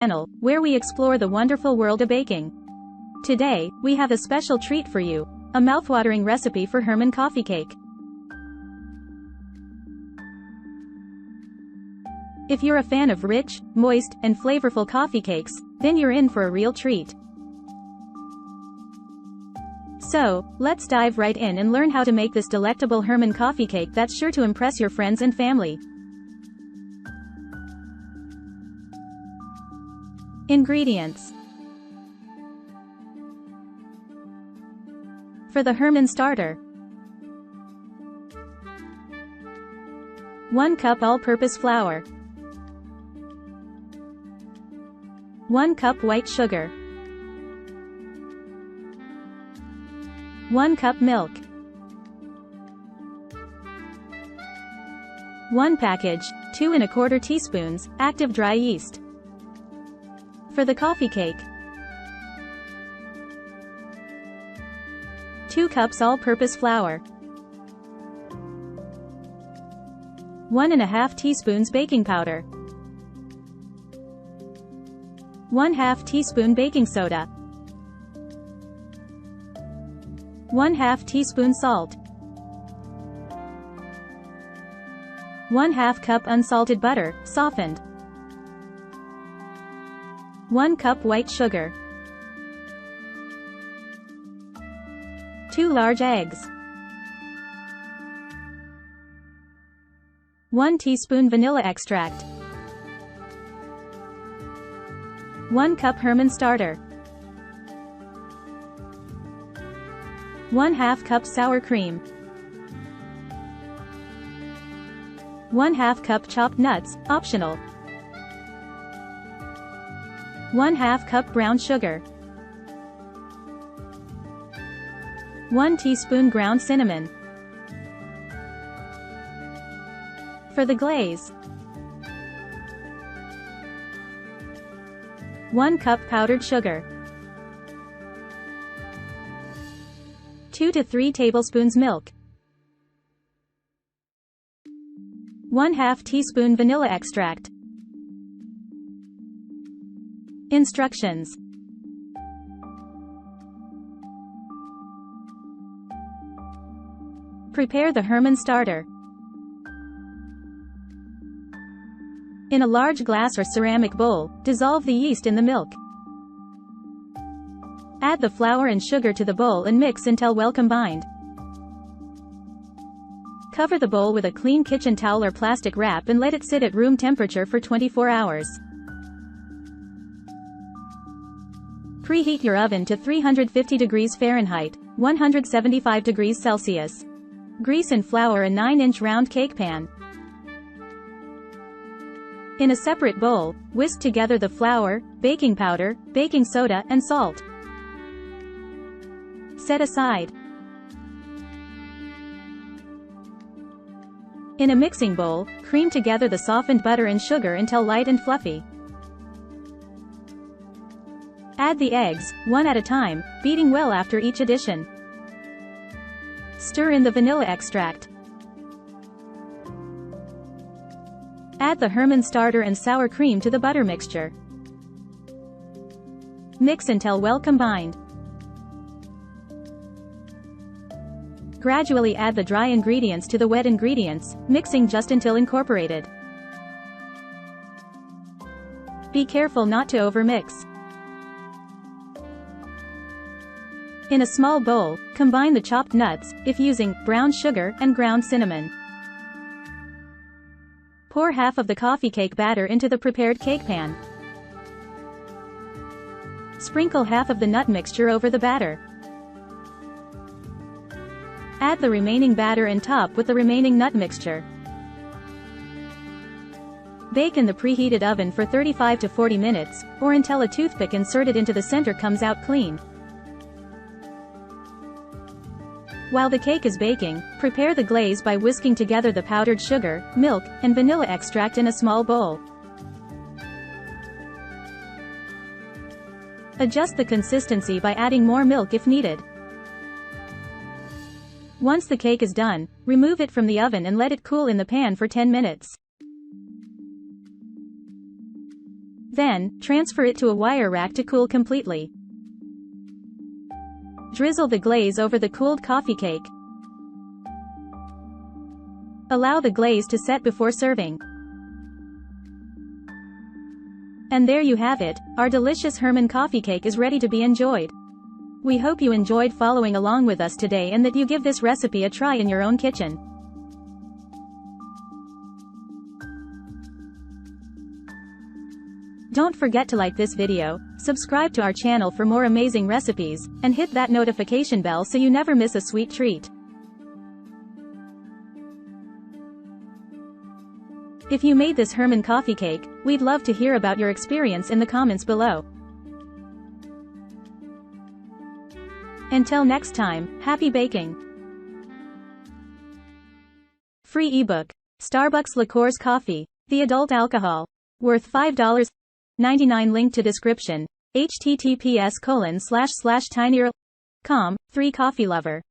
channel, where we explore the wonderful world of baking. Today, we have a special treat for you, a mouthwatering recipe for Herman Coffee Cake. If you're a fan of rich, moist, and flavorful coffee cakes, then you're in for a real treat. So, let's dive right in and learn how to make this delectable Herman coffee cake that's sure to impress your friends and family. Ingredients. For the Herman starter: 1 cup all-purpose flour, 1 cup white sugar, 1 cup milk, 1 package, 2 1/4 teaspoons, active dry yeast. For the coffee cake: 2 cups all-purpose flour, 1 1/2 teaspoons baking powder, 1/2 teaspoon baking soda, 1/2 teaspoon salt, 1/2 cup unsalted butter, softened, 1 cup white sugar, 2 large eggs, 1 teaspoon vanilla extract, 1 cup Herman starter, 1/2 cup sour cream, 1/2 cup chopped nuts, optional, 1/2 cup brown sugar, 1 teaspoon ground cinnamon. For the glaze: 1 cup powdered sugar, 2 to 3 tablespoons milk, 1/2 teaspoon vanilla extract. Instructions. Prepare the Herman starter. In a large glass or ceramic bowl, dissolve the yeast in the milk. Add the flour and sugar to the bowl and mix until well combined. Cover the bowl with a clean kitchen towel or plastic wrap and let it sit at room temperature for 24 hours. Preheat your oven to 350 degrees Fahrenheit, 175 degrees Celsius. Grease and flour a 9-inch round cake pan. In a separate bowl, whisk together the flour, baking powder, baking soda, and salt. Set aside. In a mixing bowl, cream together the softened butter and sugar until light and fluffy. Add the eggs, one at a time, beating well after each addition. Stir in the vanilla extract. Add the Herman starter and sour cream to the butter mixture. Mix until well combined. Gradually add the dry ingredients to the wet ingredients, mixing just until incorporated. Be careful not to overmix. In a small bowl, combine the chopped nuts, if using brown sugar, and ground cinnamon. Pour half of the coffee cake batter into the prepared cake pan. Sprinkle half of the nut mixture over the batter. Add the remaining batter and top with the remaining nut mixture. Bake in the preheated oven for 35 to 40 minutes, or until a toothpick inserted into the center comes out clean. While the cake is baking, prepare the glaze by whisking together the powdered sugar, milk, and vanilla extract in a small bowl. Adjust the consistency by adding more milk if needed. Once the cake is done, remove it from the oven and let it cool in the pan for 10 minutes. Then, transfer it to a wire rack to cool completely. Drizzle the glaze over the cooled coffee cake. Allow the glaze to set before serving. And there you have it, our delicious Herman Coffee Cake is ready to be enjoyed. We hope you enjoyed following along with us today and that you give this recipe a try in your own kitchen. Don't forget to like this video, subscribe to our channel for more amazing recipes, and hit that notification bell so you never miss a sweet treat. If you made this Herman Coffee Cake, we'd love to hear about your experience in the comments below. Until next time, happy baking! Free ebook. Starbucks Liqueurs Coffee, the adult alcohol. Worth $5.99. Link to description. https://tinyurl.com. 3 Coffee Lover.